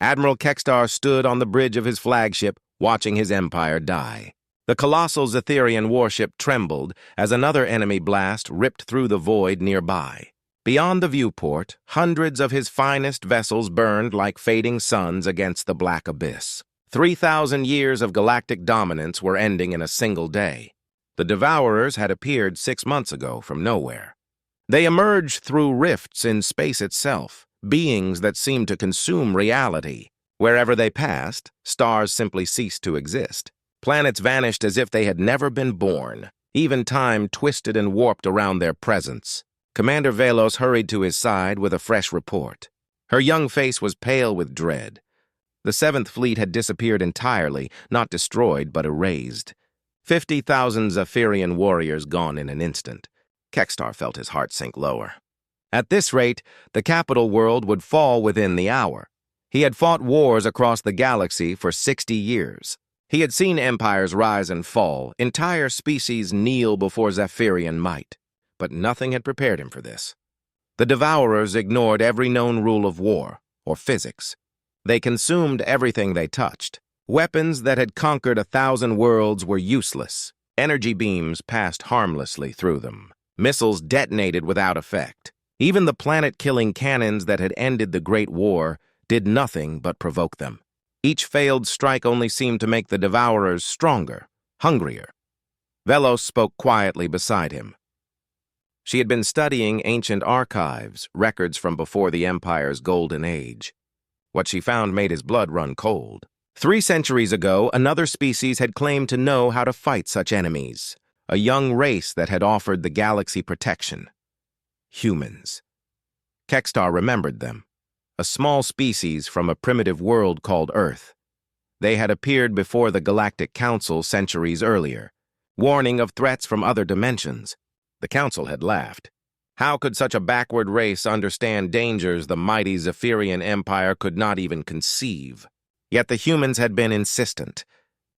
Admiral Kextar stood on the bridge of his flagship, watching his empire die. The colossal Zetherian warship trembled as another enemy blast ripped through the void nearby. Beyond the viewport, hundreds of his finest vessels burned like fading suns against the black abyss. 3,000 years of galactic dominance were ending in a single day. The Devourers had appeared 6 months ago from nowhere. They emerged through rifts in space itself, beings that seemed to consume reality. Wherever they passed, stars simply ceased to exist. Planets vanished as if they had never been born. Even time twisted and warped around their presence. Commander Velos hurried to his side with a fresh report. Her young face was pale with dread. The 7th Fleet had disappeared entirely, not destroyed but erased. 50,000 Zephyrian warriors gone in an instant. Kextar felt his heart sink lower. At this rate, the capital world would fall within the hour. He had fought wars across the galaxy for 60 years. He had seen empires rise and fall, entire species kneel before Zephyrian might. But nothing had prepared him for this. The Devourers ignored every known rule of war, or physics. They consumed everything they touched. Weapons that had conquered 1,000 worlds were useless. Energy beams passed harmlessly through them. Missiles detonated without effect. Even the planet-killing cannons that had ended the Great War did nothing but provoke them. Each failed strike only seemed to make the Devourers stronger, hungrier. Velos spoke quietly beside him. She had been studying ancient archives, records from before the Empire's golden age. What she found made his blood run cold. 3 centuries ago, another species had claimed to know how to fight such enemies. A young race that had offered the galaxy protection. Humans. Kextar remembered them. A small species from a primitive world called Earth. They had appeared before the Galactic Council centuries earlier, warning of threats from other dimensions. The Council had laughed. How could such a backward race understand dangers the mighty Zephyrian Empire could not even conceive? Yet the humans had been insistent.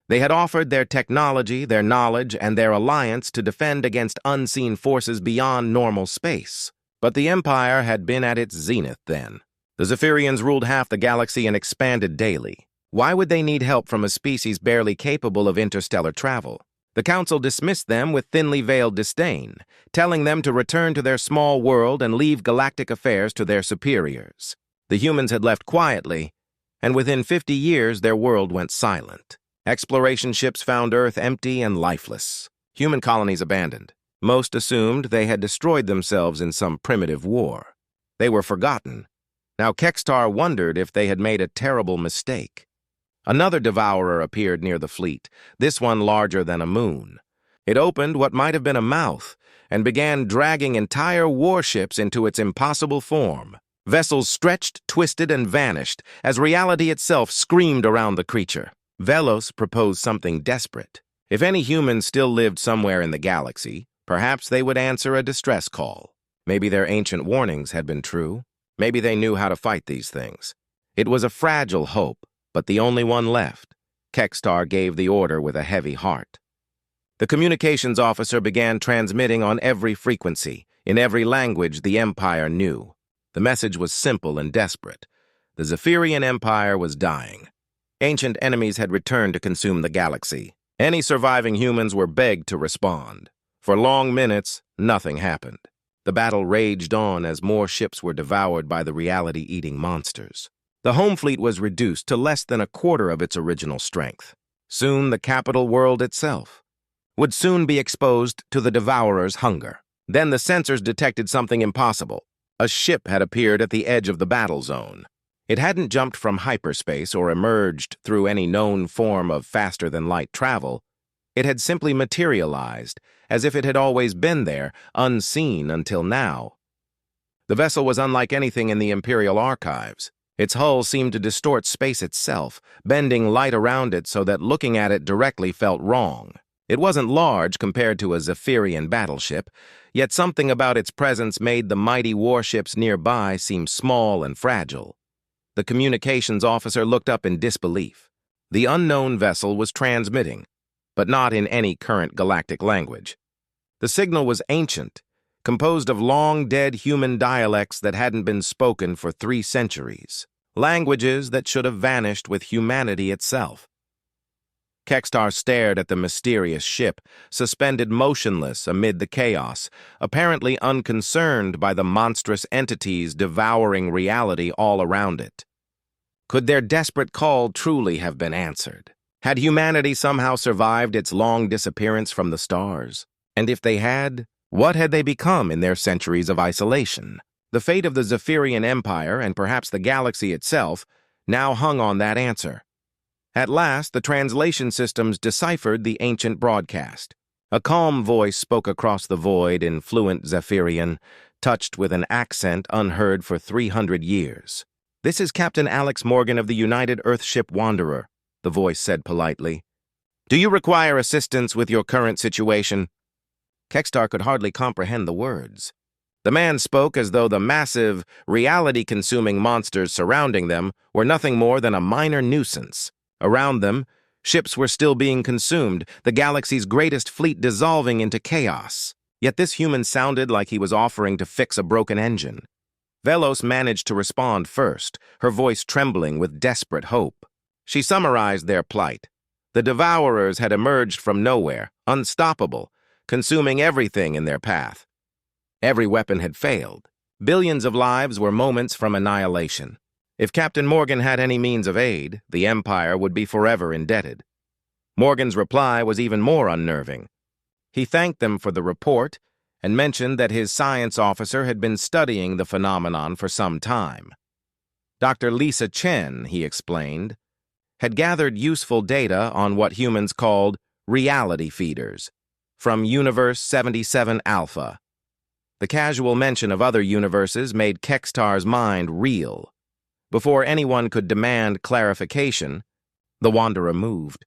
They had offered their technology, their knowledge, and their alliance to defend against unseen forces beyond normal space. But the Empire had been at its zenith then. The Zephyrians ruled half the galaxy and expanded daily. Why would they need help from a species barely capable of interstellar travel? The Council dismissed them with thinly veiled disdain, telling them to return to their small world and leave galactic affairs to their superiors. The humans had left quietly, and within 50 years their world went silent. Exploration ships found Earth empty and lifeless. Human colonies abandoned. Most assumed they had destroyed themselves in some primitive war. They were forgotten. Now Kextar wondered if they had made a terrible mistake. Another devourer appeared near the fleet, this one larger than a moon. It opened what might have been a mouth and began dragging entire warships into its impossible form. Vessels stretched, twisted, and vanished as reality itself screamed around the creature. Velos proposed something desperate. If any humans still lived somewhere in the galaxy, perhaps they would answer a distress call. Maybe their ancient warnings had been true. Maybe they knew how to fight these things. It was a fragile hope, but the only one left. Kextar gave the order with a heavy heart. The communications officer began transmitting on every frequency, in every language the Empire knew. The message was simple and desperate. The Zephyrian Empire was dying. Ancient enemies had returned to consume the galaxy. Any surviving humans were begged to respond. For long minutes, nothing happened. The battle raged on as more ships were devoured by the reality-eating monsters. The home fleet was reduced to less than a quarter of its original strength. Soon the capital world itself would soon be exposed to the Devourer's hunger. Then the sensors detected something impossible. A ship had appeared at the edge of the battle zone. It hadn't jumped from hyperspace or emerged through any known form of faster-than-light travel. It had simply materialized, as if it had always been there, unseen until now. The vessel was unlike anything in the Imperial archives. Its hull seemed to distort space itself, bending light around it so that looking at it directly felt wrong. It wasn't large compared to a Zephyrian battleship, yet something about its presence made the mighty warships nearby seem small and fragile. The communications officer looked up in disbelief. The unknown vessel was transmitting, but not in any current galactic language. The signal was ancient, composed of long-dead human dialects that hadn't been spoken for 3 centuries. languages that should have vanished with humanity itself. Kextar stared at the mysterious ship, suspended motionless amid the chaos, apparently unconcerned by the monstrous entities devouring reality all around it. Could their desperate call truly have been answered? Had humanity somehow survived its long disappearance from the stars? And if they had, what had they become in their centuries of isolation? The fate of the Zephyrian Empire, and perhaps the galaxy itself, now hung on that answer. At last, the translation systems deciphered the ancient broadcast. A calm voice spoke across the void in fluent Zephyrian, touched with an accent unheard for 300 years. "This is Captain Alex Morgan of the United Earthship Wanderer," the voice said politely. "Do you require assistance with your current situation?" Kextar could hardly comprehend the words. The man spoke as though the massive, reality-consuming monsters surrounding them were nothing more than a minor nuisance. Around them, ships were still being consumed, the galaxy's greatest fleet dissolving into chaos. Yet this human sounded like he was offering to fix a broken engine. Velos managed to respond first, her voice trembling with desperate hope. She summarized their plight. The Devourers had emerged from nowhere, unstoppable, consuming everything in their path. Every weapon had failed. Billions of lives were moments from annihilation. If Captain Morgan had any means of aid, the Empire would be forever indebted. Morgan's reply was even more unnerving. He thanked them for the report and mentioned that his science officer had been studying the phenomenon for some time. Dr. Lisa Chen, he explained, had gathered useful data on what humans called reality feeders from Universe 77 Alpha. The casual mention of other universes made Kextar's mind reel. Before anyone could demand clarification, the Wanderer moved.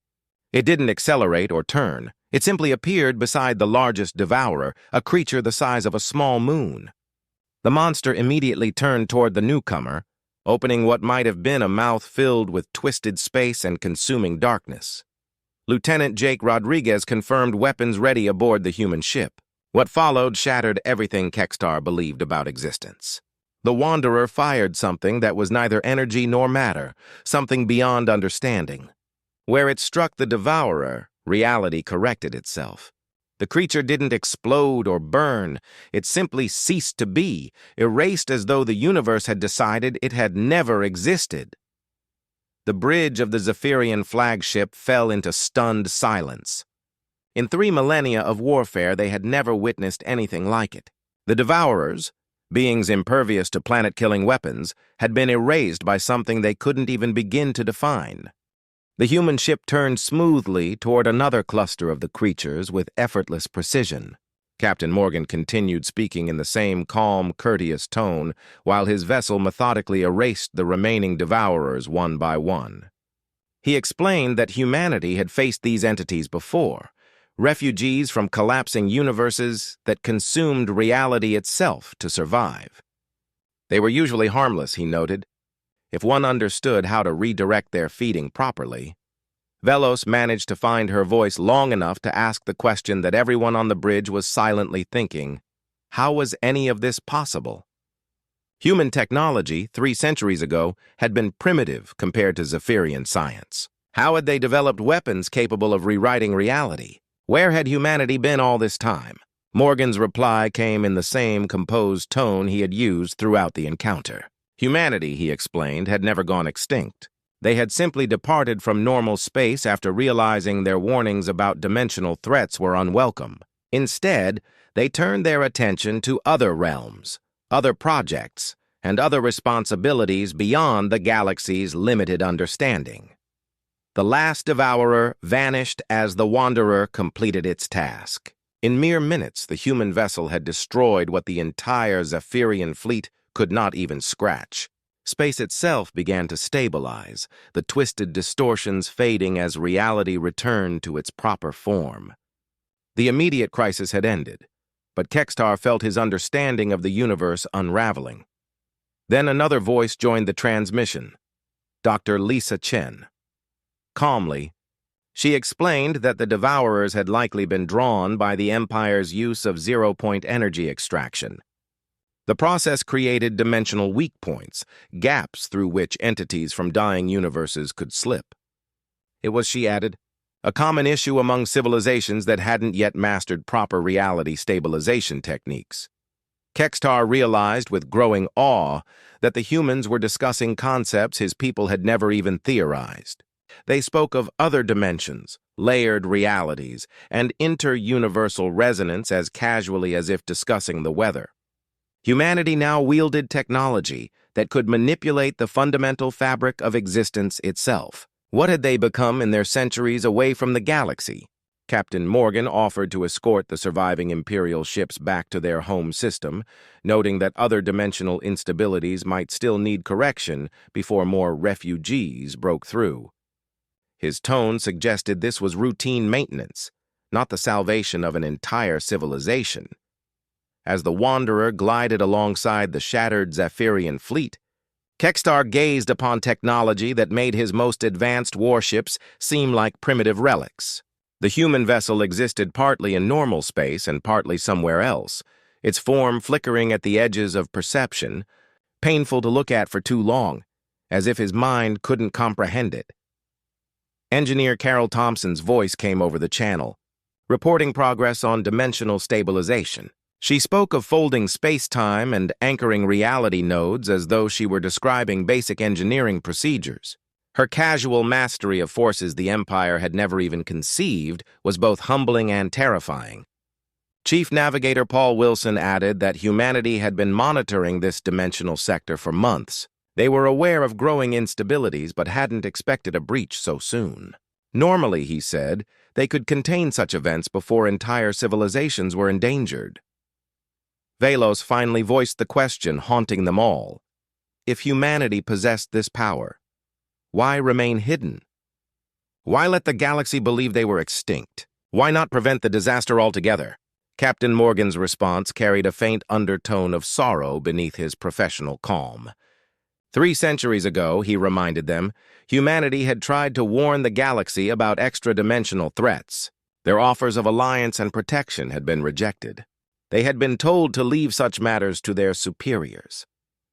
It didn't accelerate or turn. It simply appeared beside the largest devourer, a creature the size of a small moon. The monster immediately turned toward the newcomer, opening what might have been a mouth filled with twisted space and consuming darkness. Lieutenant Jake Rodriguez confirmed weapons ready aboard the human ship. What followed shattered everything Kextar believed about existence. The Wanderer fired something that was neither energy nor matter, something beyond understanding. Where it struck the Devourer, reality corrected itself. The creature didn't explode or burn. It simply ceased to be, erased as though the universe had decided it had never existed. The bridge of the Zephyrian flagship fell into stunned silence. In 3 millennia of warfare, they had never witnessed anything like it. The Devourers, beings impervious to planet-killing weapons, had been erased by something they couldn't even begin to define. The human ship turned smoothly toward another cluster of the creatures with effortless precision. Captain Morgan continued speaking in the same calm, courteous tone, while his vessel methodically erased the remaining Devourers one by one. He explained that humanity had faced these entities before, refugees from collapsing universes that consumed reality itself to survive. They were usually harmless, he noted, if one understood how to redirect their feeding properly. Velos managed to find her voice long enough to ask the question that everyone on the bridge was silently thinking. How was any of this possible? Human technology, 3 centuries ago, had been primitive compared to Zephyrian science. How had they developed weapons capable of rewriting reality? Where had humanity been all this time? Morgan's reply came in the same composed tone he had used throughout the encounter. Humanity, he explained, had never gone extinct. They had simply departed from normal space after realizing their warnings about dimensional threats were unwelcome. Instead, they turned their attention to other realms, other projects, and other responsibilities beyond the galaxy's limited understanding. The last Devourer vanished as the Wanderer completed its task. In mere minutes, the human vessel had destroyed what the entire Zephyrian fleet could not even scratch. Space itself began to stabilize, the twisted distortions fading as reality returned to its proper form. The immediate crisis had ended, but Kextar felt his understanding of the universe unraveling. Then another voice joined the transmission, Dr. Lisa Chen. Calmly, she explained that the Devourers had likely been drawn by the Empire's use of zero-point energy extraction. The process created dimensional weak points, gaps through which entities from dying universes could slip. It was, she added, a common issue among civilizations that hadn't yet mastered proper reality stabilization techniques. Kextar realized with growing awe that the humans were discussing concepts his people had never even theorized. They spoke of other dimensions, layered realities, and inter-universal resonance as casually as if discussing the weather. Humanity now wielded technology that could manipulate the fundamental fabric of existence itself. What had they become in their centuries away from the galaxy? Captain Morgan offered to escort the surviving Imperial ships back to their home system, noting that other dimensional instabilities might still need correction before more refugees broke through. His tone suggested this was routine maintenance, not the salvation of an entire civilization. As the Wanderer glided alongside the shattered Zephyrian fleet, Kextar gazed upon technology that made his most advanced warships seem like primitive relics. The human vessel existed partly in normal space and partly somewhere else, its form flickering at the edges of perception, painful to look at for too long, as if his mind couldn't comprehend it. Engineer Carol Thompson's voice came over the channel, reporting progress on dimensional stabilization. She spoke of folding space-time and anchoring reality nodes as though she were describing basic engineering procedures. Her casual mastery of forces the Empire had never even conceived was both humbling and terrifying. Chief Navigator Paul Wilson added that humanity had been monitoring this dimensional sector for months. They were aware of growing instabilities but hadn't expected a breach so soon. Normally, he said, they could contain such events before entire civilizations were endangered. Velos finally voiced the question haunting them all. If humanity possessed this power, why remain hidden? Why let the galaxy believe they were extinct? Why not prevent the disaster altogether? Captain Morgan's response carried a faint undertone of sorrow beneath his professional calm. 3 centuries ago, he reminded them, humanity had tried to warn the galaxy about extra-dimensional threats. Their offers of alliance and protection had been rejected. They had been told to leave such matters to their superiors.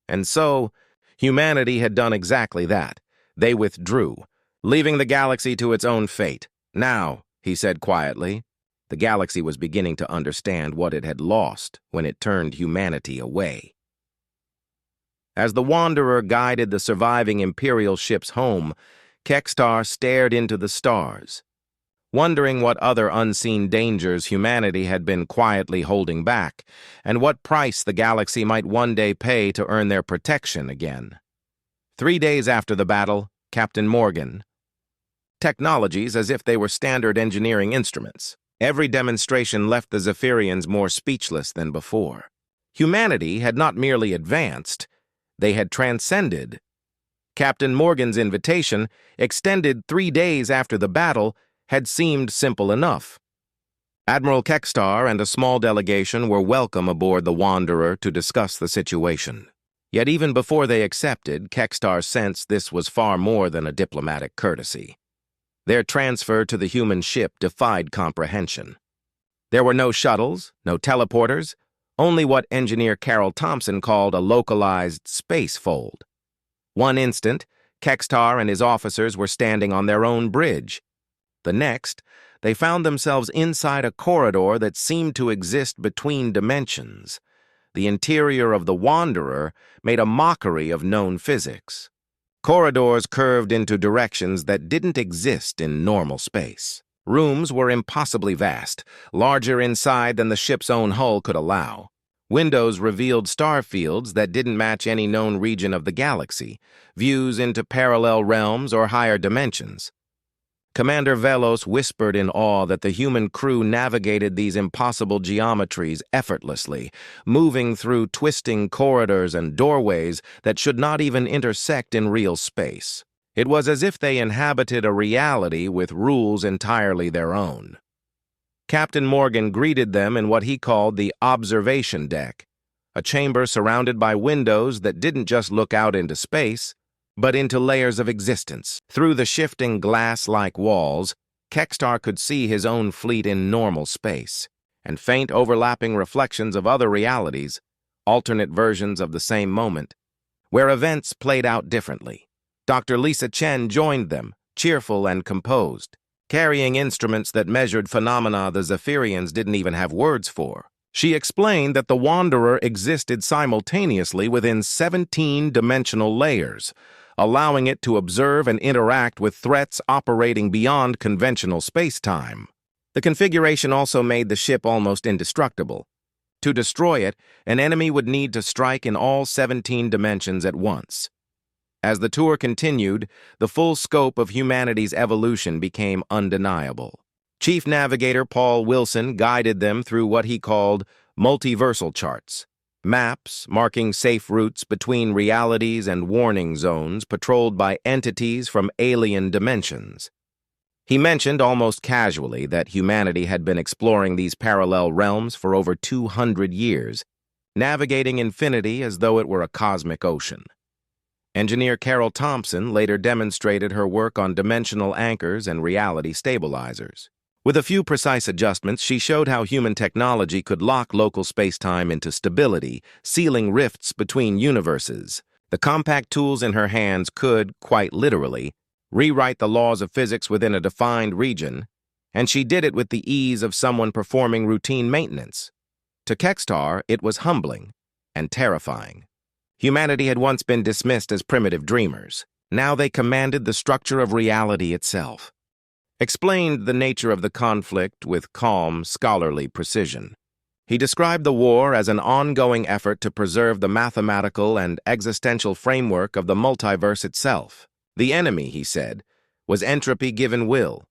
And so, humanity had done exactly that. They withdrew, leaving the galaxy to its own fate. Now, he said quietly, the galaxy was beginning to understand what it had lost when it turned humanity away. As the Wanderer guided the surviving Imperial ships home, Kextar stared into the stars, wondering what other unseen dangers humanity had been quietly holding back, and what price the galaxy might one day pay to earn their protection again. 3 days after the battle, Captain Morgan. Technologies as if they were standard engineering instruments. Every demonstration left the Zephyrians more speechless than before. Humanity had not merely advanced, they had transcended. Captain Morgan's invitation, extended 3 days after the battle, had seemed simple enough. Admiral Kextar and a small delegation were welcome aboard the Wanderer to discuss the situation. Yet even before they accepted, Kextar sensed this was far more than a diplomatic courtesy. Their transfer to the human ship defied comprehension. There were no shuttles, no teleporters, only what engineer Carol Thompson called a localized space fold. One instant, Kextar and his officers were standing on their own bridge. The next, they found themselves inside a corridor that seemed to exist between dimensions. The interior of the Wanderer made a mockery of known physics. Corridors curved into directions that didn't exist in normal space. Rooms were impossibly vast, larger inside than the ship's own hull could allow. Windows revealed star fields that didn't match any known region of the galaxy, views into parallel realms or higher dimensions. Commander Velos whispered in awe that the human crew navigated these impossible geometries effortlessly, moving through twisting corridors and doorways that should not even intersect in real space. It was as if they inhabited a reality with rules entirely their own. Captain Morgan greeted them in what he called the observation deck, a chamber surrounded by windows that didn't just look out into space, but into layers of existence. Through the shifting glass-like walls, Kextar could see his own fleet in normal space, and faint overlapping reflections of other realities alternate versions of the same moment, where events played out differently. Dr. Lisa Chen joined them, cheerful and composed, carrying instruments that measured phenomena the Zephyrians didn't even have words for. She explained that the Wanderer existed simultaneously within 17-dimensional layers, allowing it to observe and interact with threats operating beyond conventional space-time. The configuration also made the ship almost indestructible. To destroy it, an enemy would need to strike in all 17 dimensions at once. As the tour continued, the full scope of humanity's evolution became undeniable. Chief Navigator Paul Wilson guided them through what he called multiversal charts, maps marking safe routes between realities and warning zones patrolled by entities from alien dimensions. He mentioned almost casually that humanity had been exploring these parallel realms for over 200 years, navigating infinity as though it were a cosmic ocean. Engineer Carol Thompson later demonstrated her work on dimensional anchors and reality stabilizers. With a few precise adjustments, she showed how human technology could lock local space-time into stability, sealing rifts between universes. The compact tools in her hands could, quite literally, rewrite the laws of physics within a defined region, and she did it with the ease of someone performing routine maintenance. To Kekstar, it was humbling and terrifying. Humanity had once been dismissed as primitive dreamers. Now they commanded the structure of reality itself. Explained the nature of the conflict with calm, scholarly precision. He described the war as an ongoing effort to preserve the mathematical and existential framework of the multiverse itself. The enemy, he said, was entropy given will,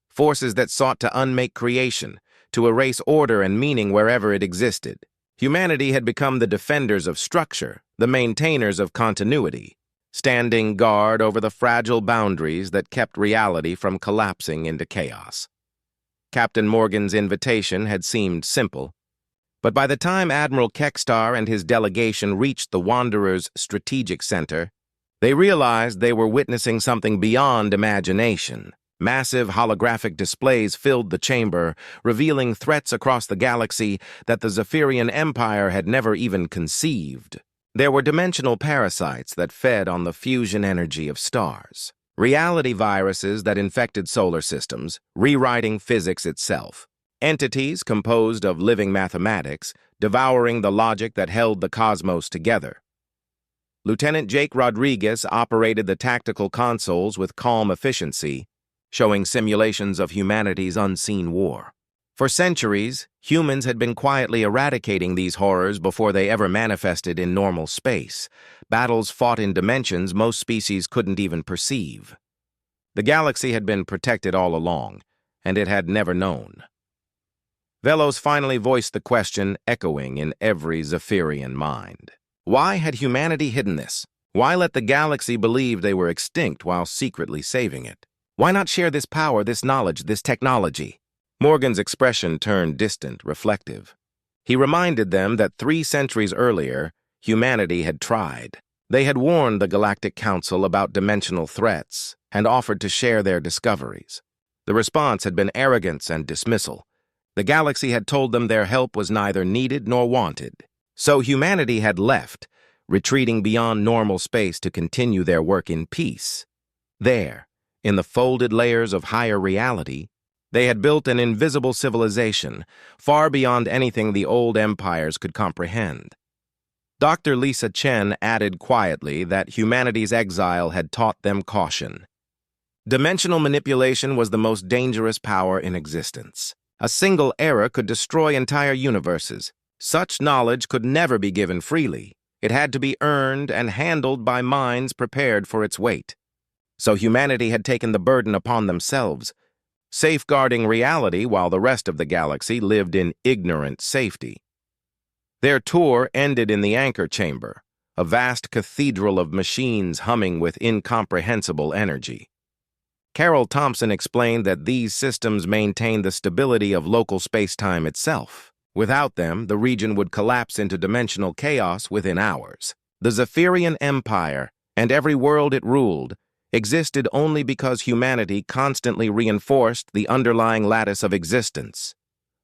forces that sought to unmake creation, to erase order and meaning wherever it existed. Humanity had become the defenders of structure, the maintainers of continuity, standing guard over the fragile boundaries that kept reality from collapsing into chaos. Captain Morgan's invitation had seemed simple, but by the time Admiral Kekstar and his delegation reached the Wanderer's strategic center, they realized they were witnessing something beyond imagination. Massive holographic displays filled the chamber, revealing threats across the galaxy that the Zephyrian Empire had never even conceived. There were dimensional parasites that fed on the fusion energy of stars, reality viruses that infected solar systems, rewriting physics itself, entities composed of living mathematics, devouring the logic that held the cosmos together. Lieutenant Jake Rodriguez operated the tactical consoles with calm efficiency, showing simulations of humanity's unseen war. For centuries, humans had been quietly eradicating these horrors before they ever manifested in normal space, battles fought in dimensions most species couldn't even perceive. The galaxy had been protected all along, and it had never known. Velos finally voiced the question, echoing in every Zephyrian mind. Why had humanity hidden this? Why let the galaxy believe they were extinct while secretly saving it? Why not share this power, this knowledge, this technology? Morgan's expression turned distant, reflective. He reminded them that 3 centuries earlier, humanity had tried. They had warned the Galactic Council about dimensional threats and offered to share their discoveries. The response had been arrogance and dismissal. The galaxy had told them their help was neither needed nor wanted. So humanity had left, retreating beyond normal space to continue their work in peace. There, in the folded layers of higher reality, they had built an invisible civilization, far beyond anything the old empires could comprehend. Dr. Lisa Chen added quietly that humanity's exile had taught them caution. Dimensional manipulation was the most dangerous power in existence. A single error could destroy entire universes. Such knowledge could never be given freely. It had to be earned and handled by minds prepared for its weight. So humanity had taken the burden upon themselves, safeguarding reality while the rest of the galaxy lived in ignorant safety. Their tour ended in the anchor chamber, a vast cathedral of machines humming with incomprehensible energy. Carol Thompson explained that these systems maintain the stability of local space-time itself. Without them, the region would collapse into dimensional chaos within hours. The Zephyrian Empire, and every world it ruled, existed only because humanity constantly reinforced the underlying lattice of existence.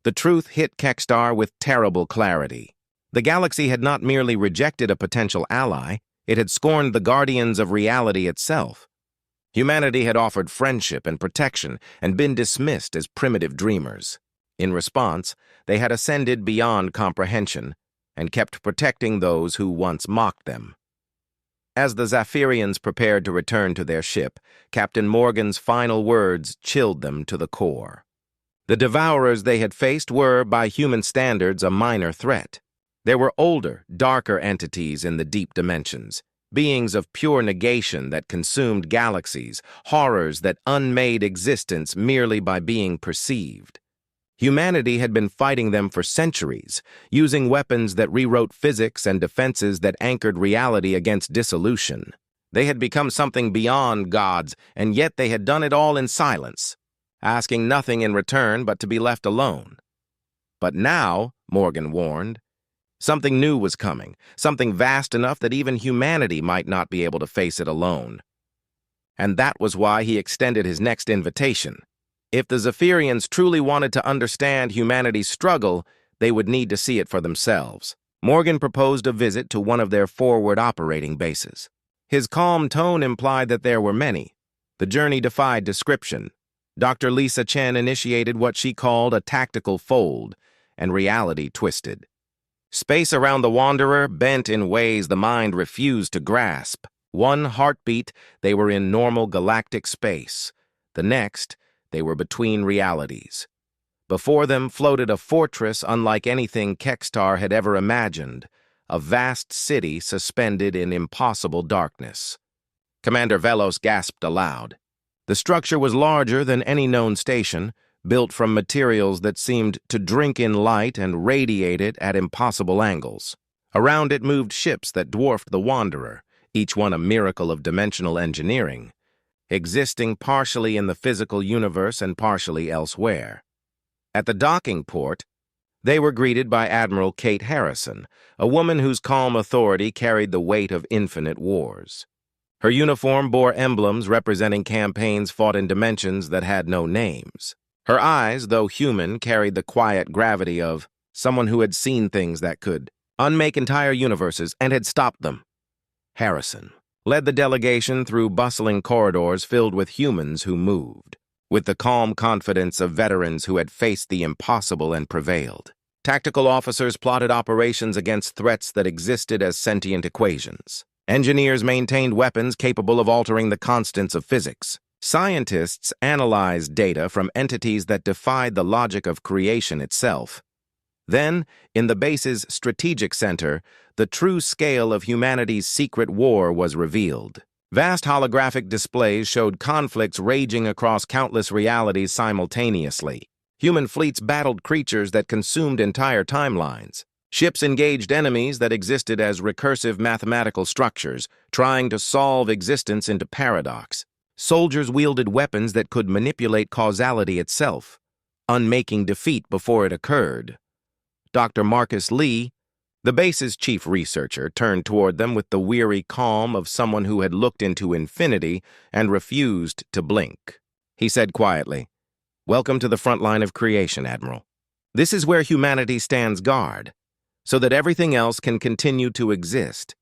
The truth hit Kekstar with terrible clarity. The galaxy had not merely rejected a potential ally, it had scorned the guardians of reality itself. Humanity had offered friendship and protection and been dismissed as primitive dreamers. In response, they had ascended beyond comprehension and kept protecting those who once mocked them. As the Zephyrians prepared to return to their ship, Captain Morgan's final words chilled them to the core. The devourers they had faced were, by human standards, a minor threat. There were older, darker entities in the deep dimensions, beings of pure negation that consumed galaxies, horrors that unmade existence merely by being perceived. Humanity had been fighting them for centuries, using weapons that rewrote physics and defenses that anchored reality against dissolution. They had become something beyond gods, and yet they had done it all in silence, asking nothing in return but to be left alone. But now, Morgan warned, something new was coming, something vast enough that even humanity might not be able to face it alone. And that was why he extended his next invitation. If the Zephyrians truly wanted to understand humanity's struggle, they would need to see it for themselves. Morgan proposed a visit to one of their forward operating bases. His calm tone implied that there were many. The journey defied description. Dr. Lisa Chen initiated what she called a tactical fold, and reality twisted. Space around the Wanderer bent in ways the mind refused to grasp. One heartbeat, they were in normal galactic space. The next, they were between realities. Before them floated a fortress unlike anything Kextar had ever imagined, a vast city suspended in impossible darkness. Commander Velos gasped aloud. The structure was larger than any known station, built from materials that seemed to drink in light and radiate it at impossible angles. Around it moved ships that dwarfed the Wanderer, each one a miracle of dimensional engineering, existing partially in the physical universe and partially elsewhere. At the docking port, they were greeted by Admiral Kate Harrison, a woman whose calm authority carried the weight of infinite wars. Her uniform bore emblems representing campaigns fought in dimensions that had no names. Her eyes, though human, carried the quiet gravity of someone who had seen things that could unmake entire universes and had stopped them. Harrison led the delegation through bustling corridors filled with humans who moved, with the calm confidence of veterans who had faced the impossible and prevailed. Tactical officers plotted operations against threats that existed as sentient equations. Engineers maintained weapons capable of altering the constants of physics. Scientists analyzed data from entities that defied the logic of creation itself. Then, in the base's strategic center, the true scale of humanity's secret war was revealed. Vast holographic displays showed conflicts raging across countless realities simultaneously. Human fleets battled creatures that consumed entire timelines. Ships engaged enemies that existed as recursive mathematical structures, trying to solve existence into paradox. Soldiers wielded weapons that could manipulate causality itself, unmaking defeat before it occurred. Dr. Marcus Lee, the base's chief researcher, turned toward them with the weary calm of someone who had looked into infinity and refused to blink. He said quietly, "Welcome to the front line of creation, Admiral. This is where humanity stands guard, so that everything else can continue to exist."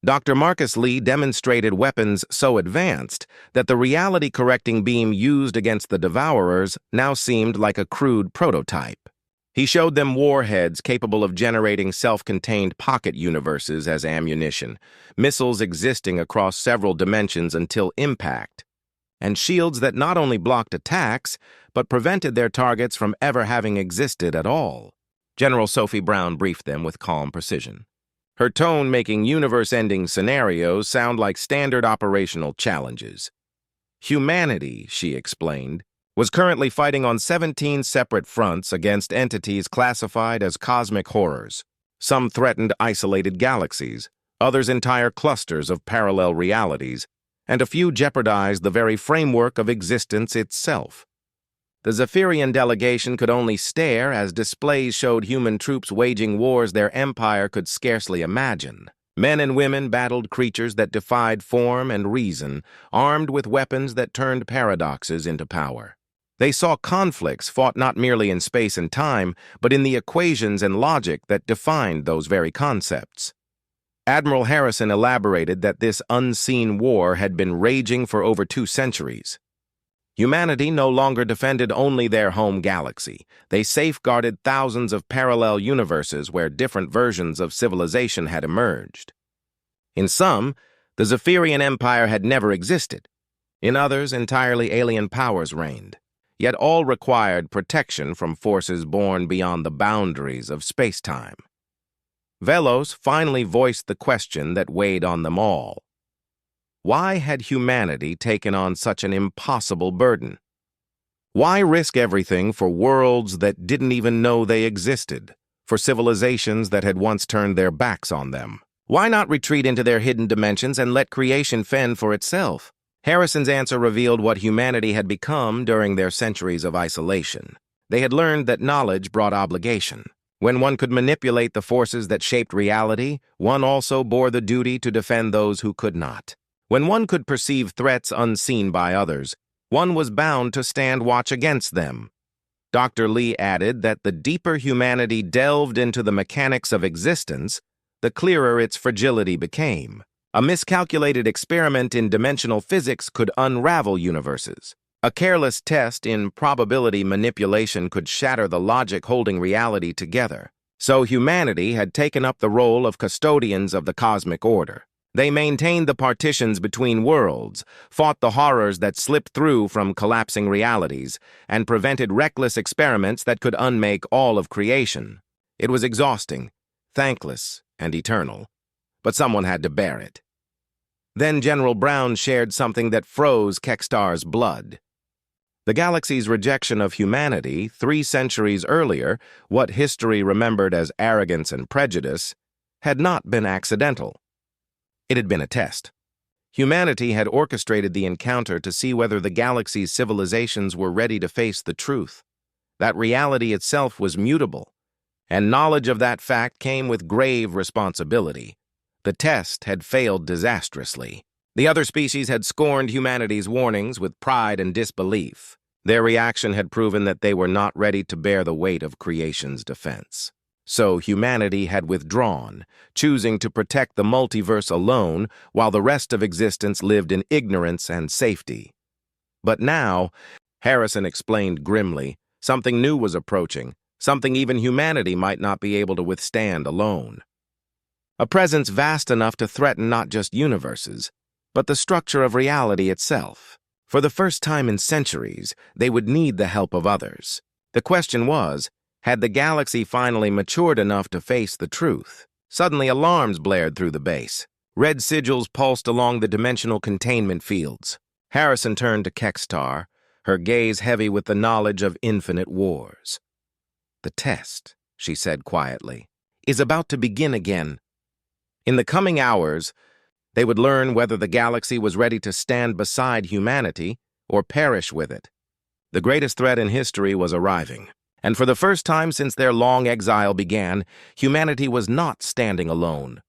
Dr. Marcus Lee demonstrated weapons so advanced that the reality-correcting beam used against the Devourers now seemed like a crude prototype. He showed them warheads capable of generating self-contained pocket universes as ammunition, missiles existing across several dimensions until impact, and shields that not only blocked attacks, but prevented their targets from ever having existed at all. General Sophie Brown briefed them with calm precision, her tone making universe-ending scenarios sound like standard operational challenges. Humanity, she explained, was currently fighting on 17 separate fronts against entities classified as cosmic horrors. Some threatened isolated galaxies, others entire clusters of parallel realities, and a few jeopardized the very framework of existence itself. The Zephyrian delegation could only stare as displays showed human troops waging wars their empire could scarcely imagine. Men and women battled creatures that defied form and reason, armed with weapons that turned paradoxes into power. They saw conflicts fought not merely in space and time, but in the equations and logic that defined those very concepts. Admiral Harrison elaborated that this unseen war had been raging for over 2 centuries. Humanity no longer defended only their home galaxy. They safeguarded thousands of parallel universes where different versions of civilization had emerged. In some, the Zephyrian Empire had never existed. In others, entirely alien powers reigned. Yet all required protection from forces born beyond the boundaries of space-time. Velos finally voiced the question that weighed on them all. Why had humanity taken on such an impossible burden? Why risk everything for worlds that didn't even know they existed, for civilizations that had once turned their backs on them? Why not retreat into their hidden dimensions and let creation fend for itself? Harrison's answer revealed what humanity had become during their centuries of isolation. They had learned that knowledge brought obligation. When one could manipulate the forces that shaped reality, one also bore the duty to defend those who could not. When one could perceive threats unseen by others, one was bound to stand watch against them. Dr. Lee added that the deeper humanity delved into the mechanics of existence, the clearer its fragility became. A miscalculated experiment in dimensional physics could unravel universes. A careless test in probability manipulation could shatter the logic holding reality together. So humanity had taken up the role of custodians of the cosmic order. They maintained the partitions between worlds, fought the horrors that slipped through from collapsing realities, and prevented reckless experiments that could unmake all of creation. It was exhausting, thankless, and eternal. But someone had to bear it. Then General Brown shared something that froze Kekstar's blood. The galaxy's rejection of humanity 3 centuries earlier, what history remembered as arrogance and prejudice, had not been accidental. It had been a test. Humanity had orchestrated the encounter to see whether the galaxy's civilizations were ready to face the truth. That reality itself was mutable, and knowledge of that fact came with grave responsibility. The test had failed disastrously. The other species had scorned humanity's warnings with pride and disbelief. Their reaction had proven that they were not ready to bear the weight of creation's defense. So humanity had withdrawn, choosing to protect the multiverse alone while the rest of existence lived in ignorance and safety. But now, Harrison explained grimly, something new was approaching, something even humanity might not be able to withstand alone. A presence vast enough to threaten not just universes, but the structure of reality itself. For the first time in centuries, they would need the help of others. The question was, had the galaxy finally matured enough to face the truth? Suddenly alarms blared through the base. Red sigils pulsed along the dimensional containment fields. Harrison turned to Kekstar, her gaze heavy with the knowledge of infinite wars. "The test," she said quietly, "is about to begin again. In the coming hours, they would learn whether the galaxy was ready to stand beside humanity or perish with it. The greatest threat in history was arriving. And for the first time since their long exile began, humanity was not standing alone.